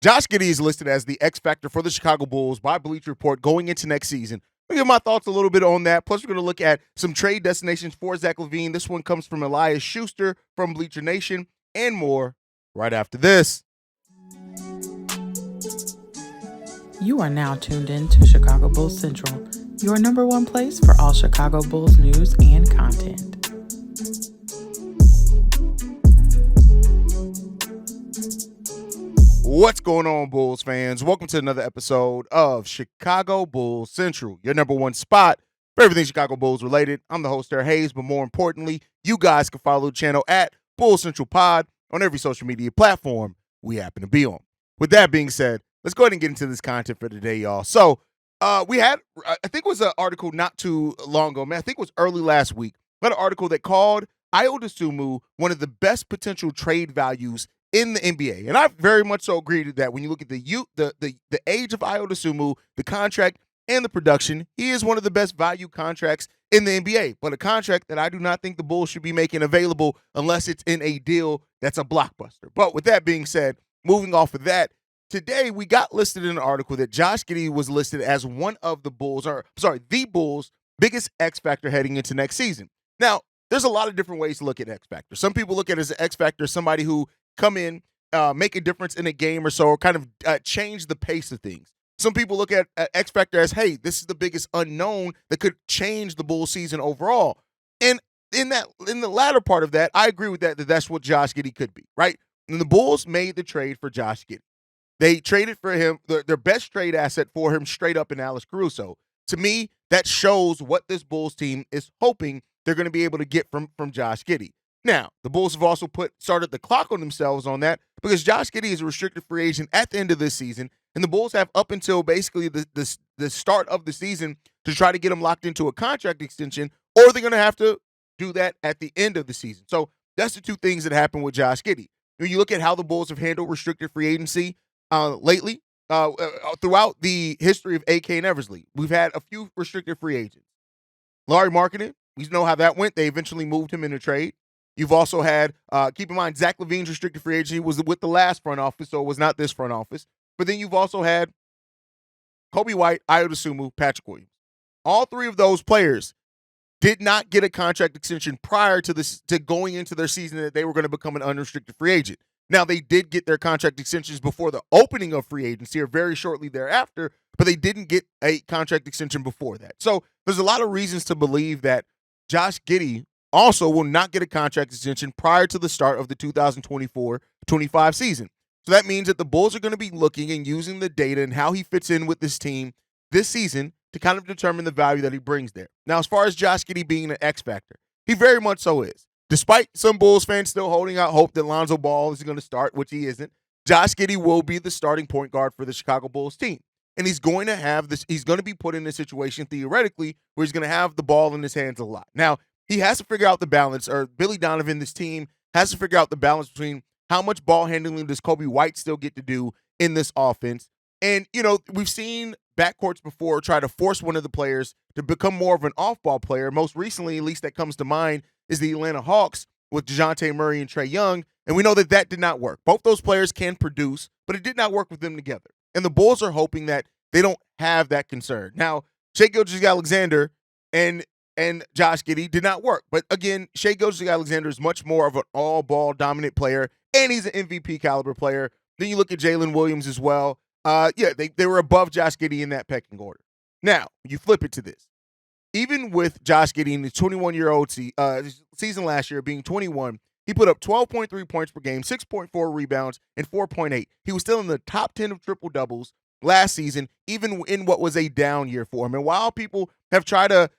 Josh Giddey is listed as the X factor for the Chicago Bulls by Bleacher Report going into next season. I'll give my thoughts a little bit on that. Plus, we're going to look at some trade destinations for Zach LaVine. This one comes from Elias Schuster from Bleacher Nation and more right after this. You are now tuned in to Chicago Bulls Central, your number one place for all Chicago Bulls news and content. What's going on, Bulls fans? Welcome to another episode of Chicago Bulls Central, your number one spot for everything Chicago Bulls related. I'm the host, Haize, but more importantly, you guys can follow the channel at Bulls Central Pod on every social media platform we happen to be on. With that being said, let's go ahead and get into this content for today, y'all. So, we had, I think it was an article not too long ago, man. I think it was early last week. We had an article that called Ayo Dosunmu one of the best potential trade values in the NBA. And I very much so agree to that. When you look at the age of Ayo Dosunmu, the contract, and the production, he is one of the best value contracts in the NBA. But a contract that I do not think the Bulls should be making available unless it's in a deal that's a blockbuster. But with that being said, moving off of that, today we got listed in an article that Josh Giddey was listed as one of the Bulls' biggest X factor heading into next season. Now, there's a lot of different ways to look at X factor. Some people look at it as an X factor, somebody who come in, make a difference in a game or so, or kind of change the pace of things. Some people look at X Factor as, hey, this is the biggest unknown that could change the Bulls season overall. And in the latter part of that, I agree with that's what Josh Giddey could be, right? And the Bulls made the trade for Josh Giddey. They traded for him, their best trade asset for him straight up in Alex Caruso. To me, that shows what this Bulls team is hoping they're going to be able to get from Josh Giddey. Now, the Bulls have also started the clock on themselves on that because Josh Giddey is a restricted free agent at the end of this season, and the Bulls have up until basically the start of the season to try to get him locked into a contract extension, or they're going to have to do that at the end of the season. So that's the two things that happen with Josh Giddey. When you look at how the Bulls have handled restricted free agency lately, throughout the history of AK and Eversley, we've had a few restricted free agents. Lauri Markkanen, we know how that went. They eventually moved him in a trade. You've also had, keep in mind, Zach LaVine's restricted free agency was with the last front office, so it was not this front office. But then you've also had Coby White, Ayo Dosunmu, Patrick Williams. All three of those players did not get a contract extension prior to going into their season that they were going to become an unrestricted free agent. Now, they did get their contract extensions before the opening of free agency or very shortly thereafter, but they didn't get a contract extension before that. So there's a lot of reasons to believe that Josh Giddey also will not get a contract extension prior to the start of the 2024-25 season. So that means that the Bulls are going to be looking and using the data and how he fits in with this team this season to kind of determine the value that he brings there. Now, as far as Josh Giddey being an X factor, he very much so is. Despite some Bulls fans still holding out hope that Lonzo Ball is going to start, which he isn't, Josh Giddey will be the starting point guard for the Chicago Bulls team. And he's going to be put in a situation theoretically where he's going to have the ball in his hands a lot. Now, he has to figure out the balance, or Billy Donovan, this team, has to figure out the balance between how much ball handling does Coby White still get to do in this offense. And, we've seen backcourts before try to force one of the players to become more of an off-ball player. Most recently, at least that comes to mind, is the Atlanta Hawks with DeJounte Murray and Trae Young. And we know that did not work. Both those players can produce, but it did not work with them together. And the Bulls are hoping that they don't have that concern. Now, Shai Gilgeous-Alexander and Josh Giddey did not work. But again, Shai Gilgeous-Alexander is much more of an all-ball dominant player, and he's an MVP caliber player. Then you look at Jalen Williams as well. They were above Josh Giddey in that pecking order. Now, you flip it to this. Even with Josh Giddey in his 21-year-old season last year being 21, he put up 12.3 points per game, 6.4 rebounds, and 4.8. He was still in the top 10 of triple-doubles last season, even in what was a down year for him. And while people have tried to,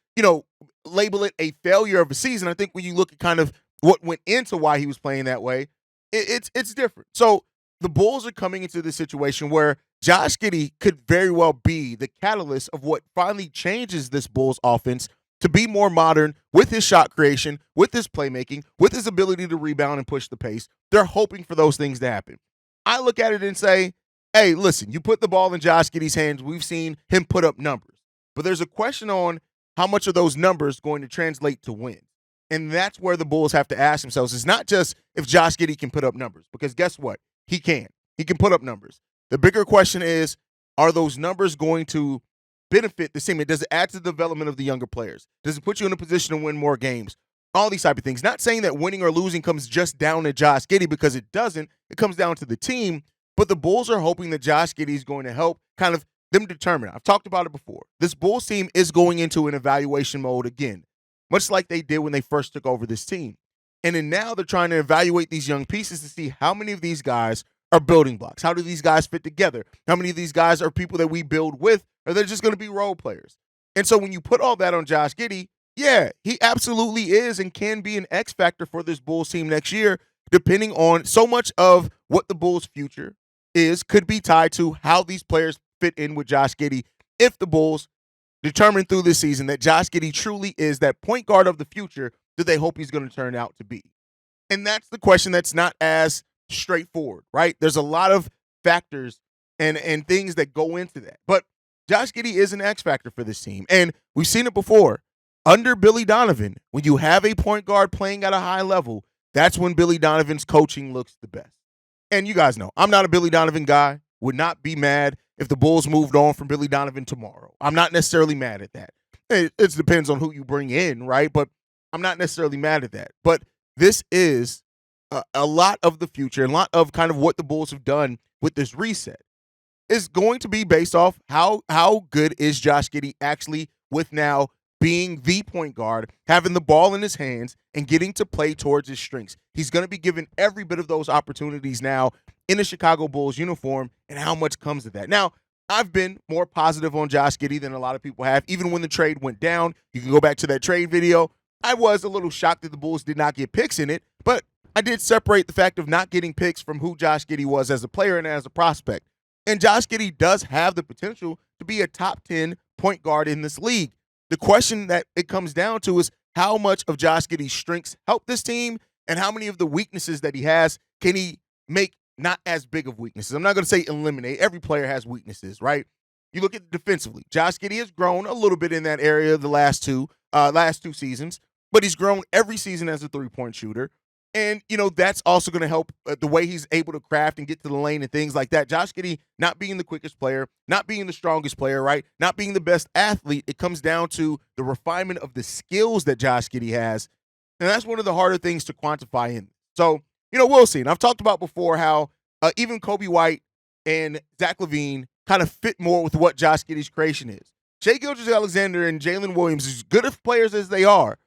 label it a failure of a season, I think when you look at kind of what went into why he was playing that way, it's different. So the Bulls are coming into this situation where Josh Giddey could very well be the catalyst of what finally changes this Bulls offense to be more modern with his shot creation, with his playmaking, with his ability to rebound and push the pace. They're hoping for those things to happen. I look at it and say, hey, listen, you put the ball in Josh Giddey's hands. We've seen him put up numbers. But there's a question on how much of those numbers going to translate to wins. And that's where the Bulls have to ask themselves. It's not just if Josh Giddey can put up numbers, because guess what? He can. He can put up numbers. The bigger question is, are those numbers going to benefit the team? Does it add to the development of the younger players? Does it put you in a position to win more games? All these type of things. Not saying that winning or losing comes just down to Josh Giddey, because it doesn't. It comes down to the team. But the Bulls are hoping that Josh Giddey is going to help kind of them determine. I've talked about it before. This Bulls team is going into an evaluation mode again, much like they did when they first took over this team. And then now they're trying to evaluate these young pieces to see how many of these guys are building blocks. How do these guys fit together? How many of these guys are people that we build with, or they're just going to be role players? And so when you put all that on Josh Giddey, yeah, he absolutely is and can be an X factor for this Bulls team next year, depending on so much of what the Bulls' future is could be tied to how these players fit in with Josh Giddey. If the Bulls determine through this season that Josh Giddey truly is that point guard of the future that they hope he's going to turn out to be. And that's the question that's not as straightforward, right? There's a lot of factors and things that go into that. But Josh Giddey is an X factor for this team. And we've seen it before. Under Billy Donovan, when you have a point guard playing at a high level, that's when Billy Donovan's coaching looks the best. And you guys know, I'm not a Billy Donovan guy. Would not be mad if the Bulls moved on from Billy Donovan tomorrow. I'm not necessarily mad at that. It depends on who you bring in, right? But I'm not necessarily mad at that. But this is a lot of the future and a lot of kind of what the Bulls have done with this reset is going to be based off how good is Josh Giddey actually with now being the point guard, having the ball in his hands, and getting to play towards his strengths. He's going to be given every bit of those opportunities now in the Chicago Bulls uniform, and how much comes of that. Now, I've been more positive on Josh Giddey than a lot of people have, even when the trade went down. You can go back to that trade video. I was a little shocked that the Bulls did not get picks in it, but I did separate the fact of not getting picks from who Josh Giddey was as a player and as a prospect. And Josh Giddey does have the potential to be a top 10 point guard in this league. The question that it comes down to is how much of Josh Giddey's strengths help this team and how many of the weaknesses that he has can he make not as big of weaknesses. I'm not going to say eliminate. Every player has weaknesses, right? You look at it defensively. Josh Giddey has grown a little bit in that area the last two seasons, but he's grown every season as a three-point shooter. And, that's also going to help the way he's able to craft and get to the lane and things like that. Josh Giddey not being the quickest player, not being the strongest player, right? Not being the best athlete. It comes down to the refinement of the skills that Josh Giddey has. And that's one of the harder things to quantify in. So, we'll see. And I've talked about before how even Kobe White and Zach LaVine kind of fit more with what Josh Giddey's creation is. Shai Gilgeous-Alexander and Jalen Williams, as good of players as they are,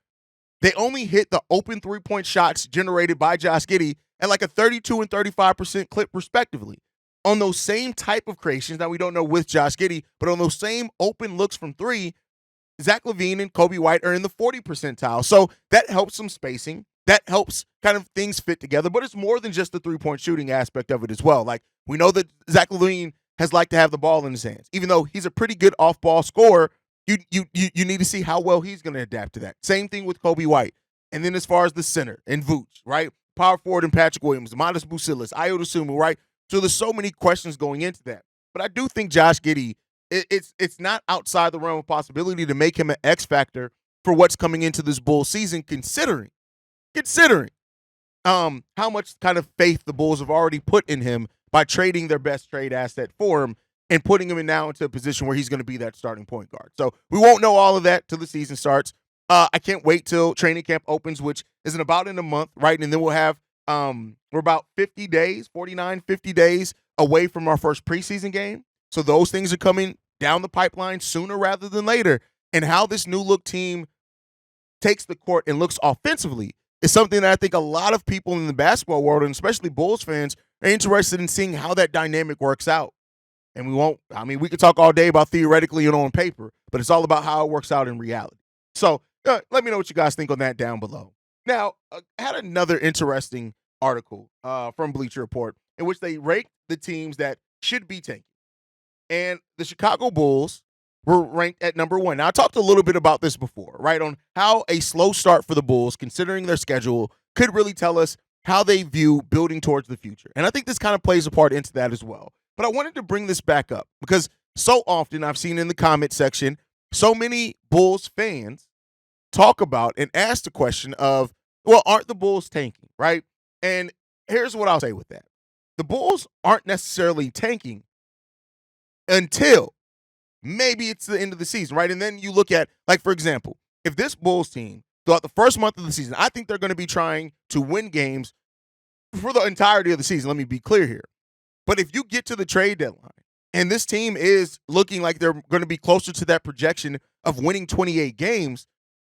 they only hit the open three-point shots generated by Josh Giddey at like a 32 and 35% clip respectively. On those same type of creations, now we don't know with Josh Giddey, but on those same open looks from three, Zach LaVine and Kobe White are in the 40 percentile. So that helps some spacing. That helps kind of things fit together, but it's more than just the three-point shooting aspect of it as well. Like, we know that Zach LaVine has liked to have the ball in his hands. Even though he's a pretty good off-ball scorer, you need to see how well he's going to adapt to that. Same thing with Kobe White. And then as far as the center and Vooch, right? Power forward and Patrick Williams, Modest Busilis, Ayo Dosunmu, right? So there's so many questions going into that. But I do think Josh Giddey, it's not outside the realm of possibility to make him an X factor for what's coming into this Bulls season, considering how much kind of faith the Bulls have already put in him by trading their best trade asset for him and putting him now into a position where he's going to be that starting point guard. So we won't know all of that till the season starts. I can't wait till training camp opens, which is in about a month, right? And then we'll have we're about 50 days away from our first preseason game. So those things are coming down the pipeline sooner rather than later. And how this new look team takes the court and looks offensively is something that I think a lot of people in the basketball world, and especially Bulls fans, are interested in seeing how that dynamic works out. And we could talk all day about theoretically and on paper, but it's all about how it works out in reality. So let me know what you guys think on that down below. Now, I had another interesting article from Bleacher Report in which they ranked the teams that should be tanking. And the Chicago Bulls were ranked at number 1. Now, I talked a little bit about this before, right, on how a slow start for the Bulls, considering their schedule, could really tell us how they view building towards the future. And I think this kind of plays a part into that as well. But I wanted to bring this back up because so often I've seen in the comment section so many Bulls fans talk about and ask the question of, well, aren't the Bulls tanking, right? And here's what I'll say with that. The Bulls aren't necessarily tanking. until maybe it's the end of the season, right? And then you look at, like, for example, if this Bulls team throughout the first month of the season, I think they're going to be trying to win games for the entirety of the season. Let me be clear here. But if you get to the trade deadline and this team is looking like they're going to be closer to that projection of winning 28 games,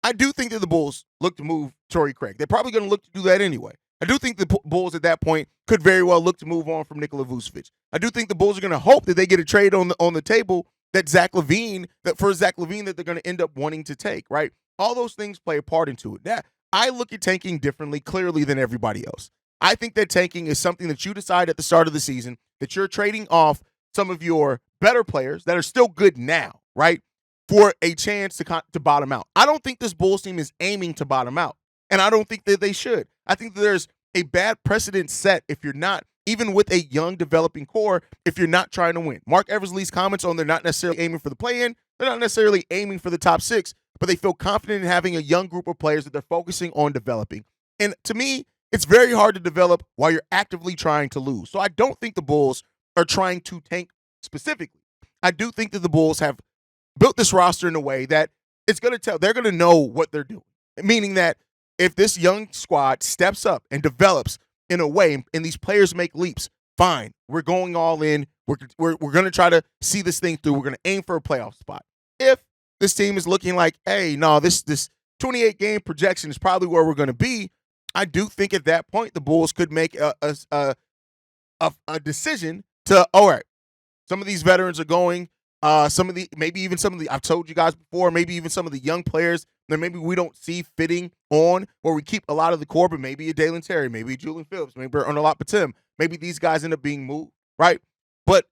I do think that the Bulls look to move Torrey Craig. They're probably going to look to do that anyway. I do think the Bulls at that point could very well look to move on from Nikola Vucevic. I do think the Bulls are going to hope that they get a trade on the table that Zach LaVine that they're going to end up wanting to take, right? All those things play a part into it. That I look at tanking differently, clearly, than everybody else. I think that tanking is something that you decide at the start of the season that you're trading off some of your better players that are still good now, right, for a chance to bottom out. I don't think this Bulls team is aiming to bottom out, and I don't think that they should. I think that there's a bad precedent set if you're not, even with a young developing core, if you're not trying to win. Mark Eversley's comments on they're not necessarily aiming for the play-in, they're not necessarily aiming for the top 6, but they feel confident in having a young group of players that they're focusing on developing. And to me, it's very hard to develop while you're actively trying to lose. So I don't think the Bulls are trying to tank specifically. I do think that the Bulls have built this roster in a way that it's going to tell, they're going to know what they're doing. Meaning that if this young squad steps up and develops in a way and these players make leaps, fine, we're going all in. We're going to try to see this thing through. We're going to aim for a playoff spot. If this team is looking like, hey, no, this 28-game projection is probably where we're going to be, I do think at that point the Bulls could make a decision to, all right, some of these veterans are going, I've told you guys before, maybe even some of the young players that maybe we don't see fitting on, where we keep a lot of the core, but maybe a Dalen Terry, maybe a Julian Phillips, maybe a lot Patim, maybe these guys end up being moved, right? But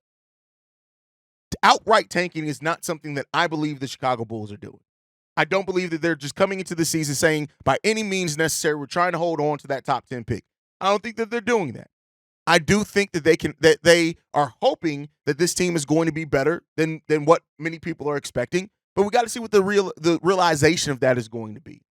outright tanking is not something that I believe the Chicago Bulls are doing. I don't believe that they're just coming into the season saying, by any means necessary, we're trying to hold on to that top 10 pick. I don't think that they're doing that. I do think that they are hoping that this team is going to be better than what many people are expecting. But we got to see what the realization of that is going to be.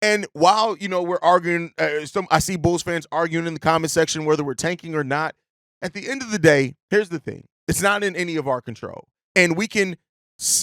And while we're arguing, I see Bulls fans arguing in the comment section whether we're tanking or not. At the end of the day, here's the thing: it's not in any of our control, and we can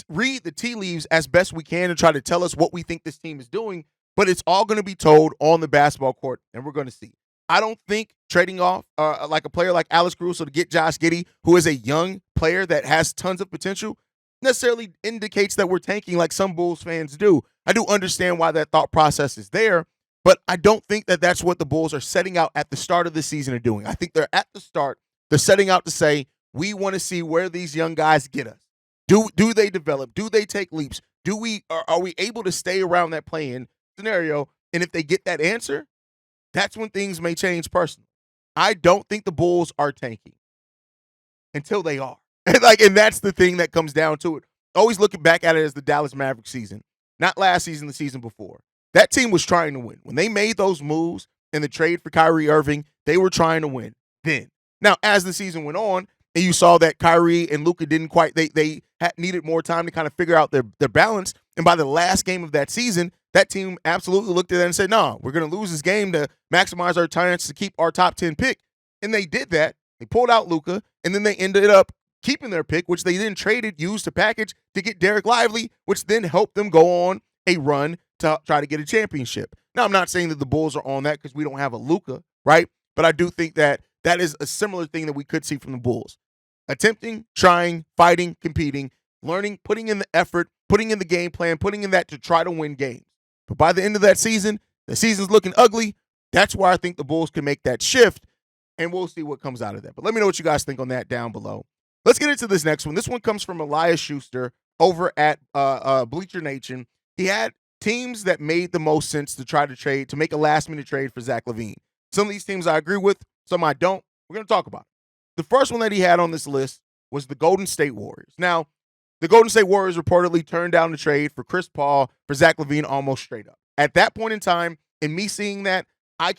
read the tea leaves as best we can and try to tell us what we think this team is doing, but it's all going to be told on the basketball court, and we're going to see. I don't think trading off like a player like Alex Caruso to get Josh Giddey, who is a young player that has tons of potential, necessarily indicates that we're tanking like some Bulls fans do. I do understand why that thought process is there, but I don't think that that's what the Bulls are setting out at the start of the season are doing. I think they're at the start. They're setting out to say, we want to see where these young guys get us. Do they develop? Do they take leaps? Are we able to stay around that play-in scenario? And if they get that answer, that's when things may change personally. I don't think the Bulls are tanking until they are. And that's the thing that comes down to it. Always looking back at it as the Dallas Mavericks season, not last season, the season before. That team was trying to win. When they made those moves in the trade for Kyrie Irving, they were trying to win then. Now, as the season went on, and you saw that Kyrie and Luka didn't quite, they needed more time to kind of figure out their balance. And by the last game of that season, that team absolutely looked at that and said, no, we're going to lose this game to maximize our chance to keep our top 10 pick. And they did that. They pulled out Luka, and then they ended up keeping their pick, which they then traded, used to package to get Derek Lively, which then helped them go on a run to try to get a championship. Now, I'm not saying that the Bulls are on that because we don't have a Luka, right? But I do think that that is a similar thing that we could see from the Bulls. Attempting, trying, fighting, competing, learning, putting in the effort, putting in the game plan, putting in that to try to win games. But by the end of that season, the season's looking ugly. That's where I think the Bulls can make that shift, and we'll see what comes out of that. But let me know what you guys think on that down below. Let's get into this next one. This one comes from Elias Schuster over at Bleacher Nation. He had teams that made the most sense to try to trade, to make a last-minute trade for Zach LaVine. Some of these teams I agree with, some I don't. We're going to talk about it. The first one that he had on this list was the Golden State Warriors. Now, the Golden State Warriors reportedly turned down the trade for Chris Paul for Zach LaVine almost straight up. At that point in time, and me seeing that, I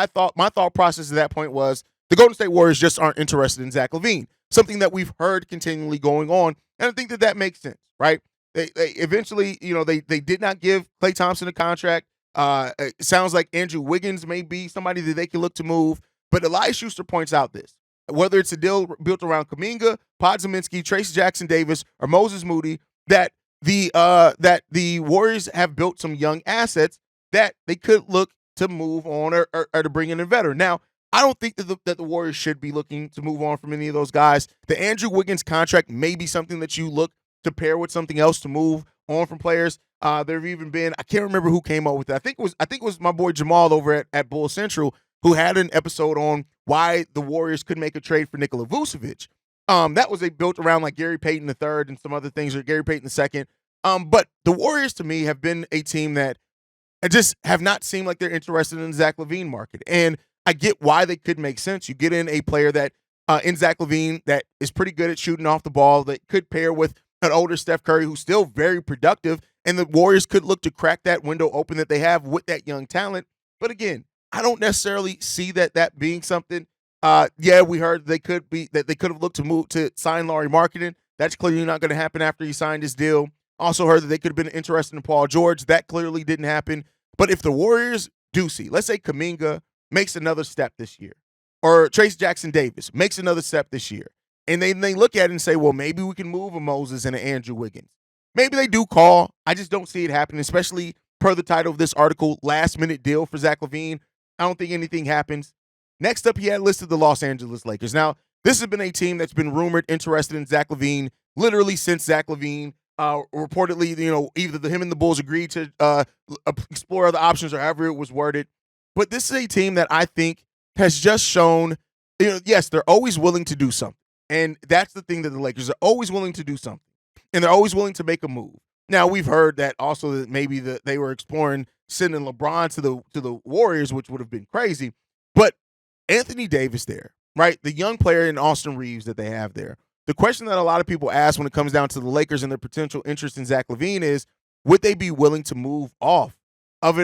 thought my thought process at that point was the Golden State Warriors just aren't interested in Zach LaVine, something that we've heard continually going on, and I think that makes sense, right? They eventually, they did not give Klay Thompson a contract. It sounds like Andrew Wiggins may be somebody that they can look to move, but Elias Schuster points out this. Whether it's a deal built around Kuminga Podziemski, Tracy Jackson Davis, or Moses Moody that the Warriors have built some young assets that they could look to move on or to bring in a veteran. Now, I don't think that the Warriors should be looking to move on from any of those guys. The Andrew Wiggins contract may be something that you look to pair with something else to move on from players. There have even been, I can't remember who came up with that. I think it was my boy Jamal over at Bull Central who had an episode on why the Warriors could make a trade for Nikola Vucevic. That was built around like Gary Payton III and some other things, or Gary Payton II. But the Warriors to me have been a team that just have not seemed like they're interested in the Zach LaVine market. And I get why they could make sense. You get in a player that in Zach LaVine that is pretty good at shooting off the ball, that could pair with an older Steph Curry who's still very productive, and the Warriors could look to crack that window open that they have with that young talent. But again, I don't necessarily see that being something. Yeah, we heard they could have looked to move to sign Lauri Markkanen. That's clearly not going to happen after he signed his deal. Also heard that they could have been interested in Paul George. That clearly didn't happen. But if the Warriors do see, let's say Kuminga makes another step this year, or Trace Jackson Davis makes another step this year, and they look at it and say, well, maybe we can move a Moses and an Andrew Wiggins. Maybe they do call. I just don't see it happening, especially per the title of this article, last-minute deal for Zach LaVine. I don't think anything happens. Next up, he had listed the Los Angeles Lakers. Now, this has been a team that's been rumored interested in Zach LaVine literally since Zach LaVine reportedly, either him and the Bulls agreed to explore other options or however it was worded. But this is a team that I think has just shown, yes, they're always willing to do something. And that's the thing that the Lakers are always willing to do something. And they're always willing to make a move. Now, we've heard that also that maybe they were exploring sending LeBron to the Warriors, which would have been crazy. But Anthony Davis there, right? The young player in Austin Reeves that they have there. The question that a lot of people ask when it comes down to the Lakers and their potential interest in Zach LaVine is, would they be willing to move off of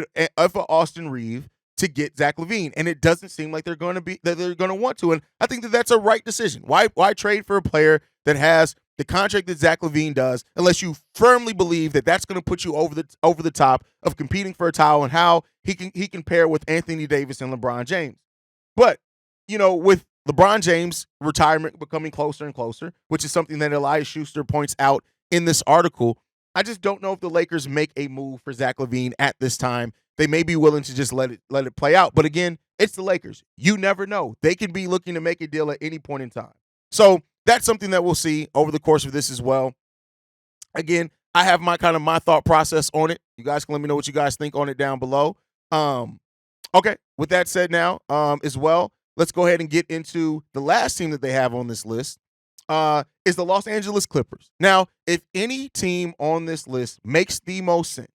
Austin Reeves to get Zach LaVine? And it doesn't seem like they're going to want to. And I think that that's a right decision. Why trade for a player that has the contract that Zach LaVine does, unless you firmly believe that that's going to put you over the top of competing for a title and how he can pair with Anthony Davis and LeBron James. But, with LeBron James' retirement becoming closer and closer, which is something that Elias Schuster points out in this article, I just don't know if the Lakers make a move for Zach LaVine at this time. They may be willing to just let it play out. But again, it's the Lakers. You never know. They can be looking to make a deal at any point in time. So that's something that we'll see over the course of this as well. Again, I have my thought process on it. You guys can let me know what you guys think on it down below. Okay, with that said now, as well, let's go ahead and get into the last team that they have on this list, is the Los Angeles Clippers. Now, if any team on this list makes the most sense,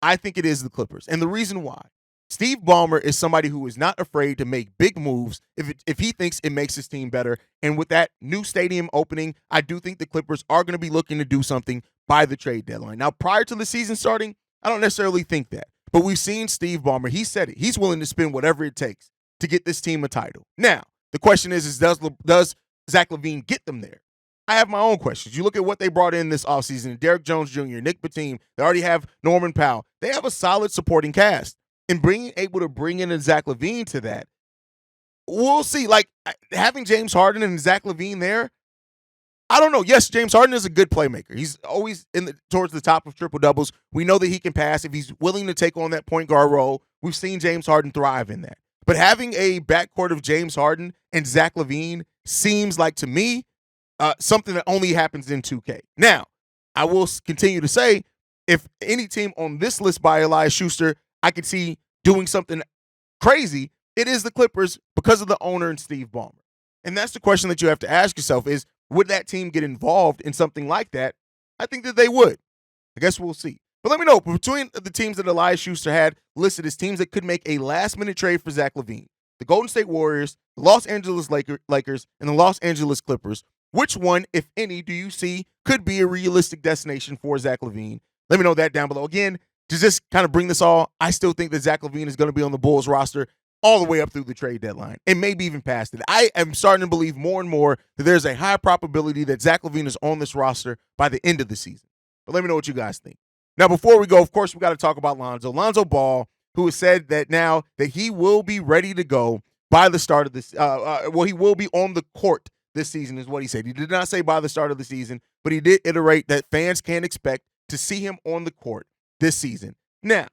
I think it is the Clippers. And the reason why, Steve Ballmer is somebody who is not afraid to make big moves if he thinks it makes his team better. And with that new stadium opening, I do think the Clippers are going to be looking to do something by the trade deadline. Now, prior to the season starting, I don't necessarily think that. But we've seen Steve Ballmer. He said it. He's willing to spend whatever it takes to get this team a title. Now, the question is does Zach LaVine get them there? I have my own questions. You look at what they brought in this offseason, Derrick Jones Jr., Nick Batum. They already have Norman Powell. They have a solid supporting cast. And able to bring in a Zach LaVine to that, we'll see. Like, having James Harden and Zach LaVine there, I don't know. Yes, James Harden is a good playmaker. He's always towards the top of triple-doubles. We know that he can pass if he's willing to take on that point guard role. We've seen James Harden thrive in that. But having a backcourt of James Harden and Zach LaVine seems like, to me, something that only happens in 2K. Now, I will continue to say, if any team on this list by Elias Schuster I could see doing something crazy, it is the Clippers because of the owner and Steve Ballmer. And that's the question that you have to ask yourself is, would that team get involved in something like that? I think that they would. I guess we'll see. But let me know, between the teams that Elias Schuster had listed as teams that could make a last-minute trade for Zach LaVine, the Golden State Warriors, the Los Angeles Lakers, and the Los Angeles Clippers, which one, if any, do you see could be a realistic destination for Zach LaVine? Let me know that down below. Again, to just kind of bring this all, I still think that Zach LaVine is going to be on the Bulls roster all the way up through the trade deadline and maybe even past it. I am starting to believe more and more that there's a high probability that Zach LaVine is on this roster by the end of the season. But let me know what you guys think. Now, before we go, of course, we got to talk about Lonzo Ball, who has said that now that he will be ready to go by the start of this. He will be on the court this season is what he said. He did not say by the start of the season, but he did iterate that fans can expect to see him on the court this season. Now,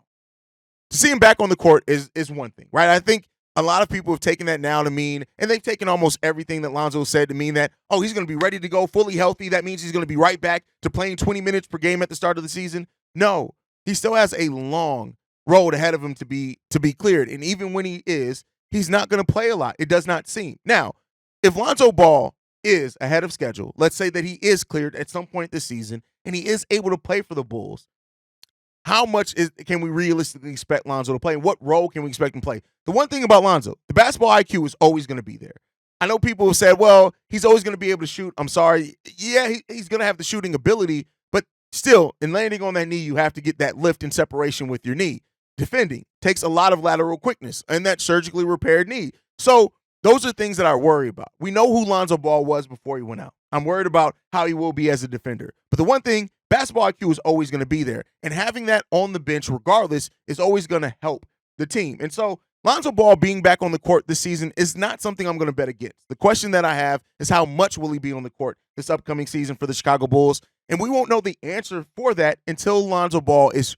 to see him back on the court is one thing, right? I think a lot of people have taken that now to mean, and they've taken almost everything that Lonzo said to mean that, oh, he's going to be ready to go, fully healthy. That means he's going to be right back to playing 20 minutes per game at the start of the season. No, he still has a long road ahead of him to be cleared. And even when he is, he's not going to play a lot. It does not seem. Now, if Lonzo Ball is ahead of schedule, let's say that he is cleared at some point this season, and he is able to play for the Bulls, how much can we realistically expect Lonzo to play? And what role can we expect him to play? The one thing about Lonzo, the basketball IQ is always going to be there. I know people have said, well, he's always going to be able to shoot. I'm sorry. Yeah, he's going to have the shooting ability, but still, in landing on that knee, you have to get that lift and separation with your knee. Defending takes a lot of lateral quickness and that surgically repaired knee. So those are things that I worry about. We know who Lonzo Ball was before he went out. I'm worried about how he will be as a defender. But the one thing, basketball IQ is always going to be there. And having that on the bench regardless is always going to help the team. And so Lonzo Ball being back on the court this season is not something I'm going to bet against. The question that I have is how much will he be on the court this upcoming season for the Chicago Bulls? And we won't know the answer for that until Lonzo Ball is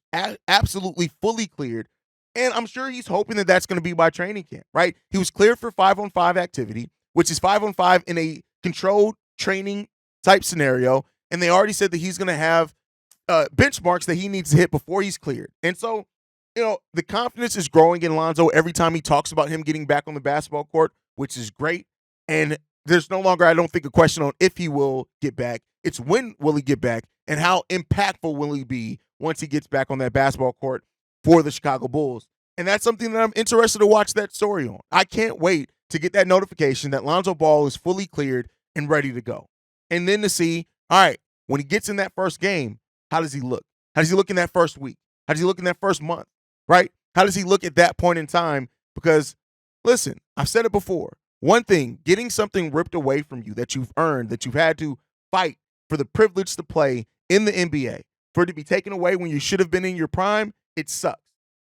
absolutely fully cleared. And I'm sure he's hoping that that's going to be by training camp, right? He was cleared for 5-on-5 activity, which is 5-on-5 in a controlled training type scenario. And they already said that he's going to have benchmarks that he needs to hit before he's cleared. And so, the confidence is growing in Lonzo every time he talks about him getting back on the basketball court, which is great. And there's no longer, I don't think, a question on if he will get back. It's when will he get back and how impactful will he be once he gets back on that basketball court for the Chicago Bulls. And that's something that I'm interested to watch that story on. I can't wait to get that notification that Lonzo Ball is fully cleared and ready to go. And then to see, all right, when he gets in that first game, how does he look? How does he look in that first week? How does he look in that first month, right? How does he look at that point in time? Because, listen, I've said it before. One thing, getting something ripped away from you that you've earned, that you've had to fight for the privilege to play in the NBA, for it to be taken away when you should have been in your prime, it sucks.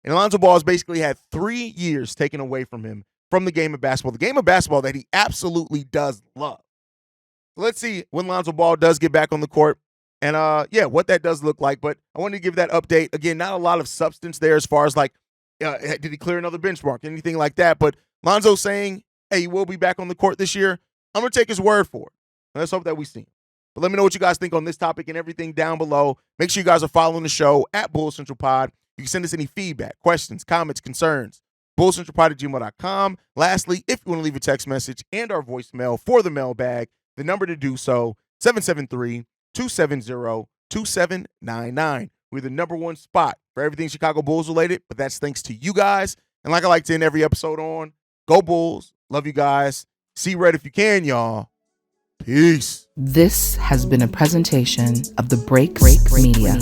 And Lonzo Ball has basically had 3 years taken away from him from the game of basketball that he absolutely does love. Let's see when Lonzo Ball does get back on the court and, what that does look like. But I wanted to give that update. Again, not a lot of substance there as far as like, did he clear another benchmark, anything like that. But Lonzo saying, hey, he will be back on the court this year. I'm going to take his word for it. Let's hope that we see him. But let me know what you guys think on this topic and everything down below. Make sure you guys are following the show at Bulls Central Pod. You can send us any feedback, questions, comments, concerns, bullscentralpod@gmail.com. Lastly, if you want to leave a text message and our voicemail for the mailbag, the number to do so, 773-270-2799. We're the number one spot for everything Chicago Bulls related, but that's thanks to you guys. And like I like to end every episode on, go Bulls. Love you guys. See red if you can, y'all. Peace. This has been a presentation of the Break Media.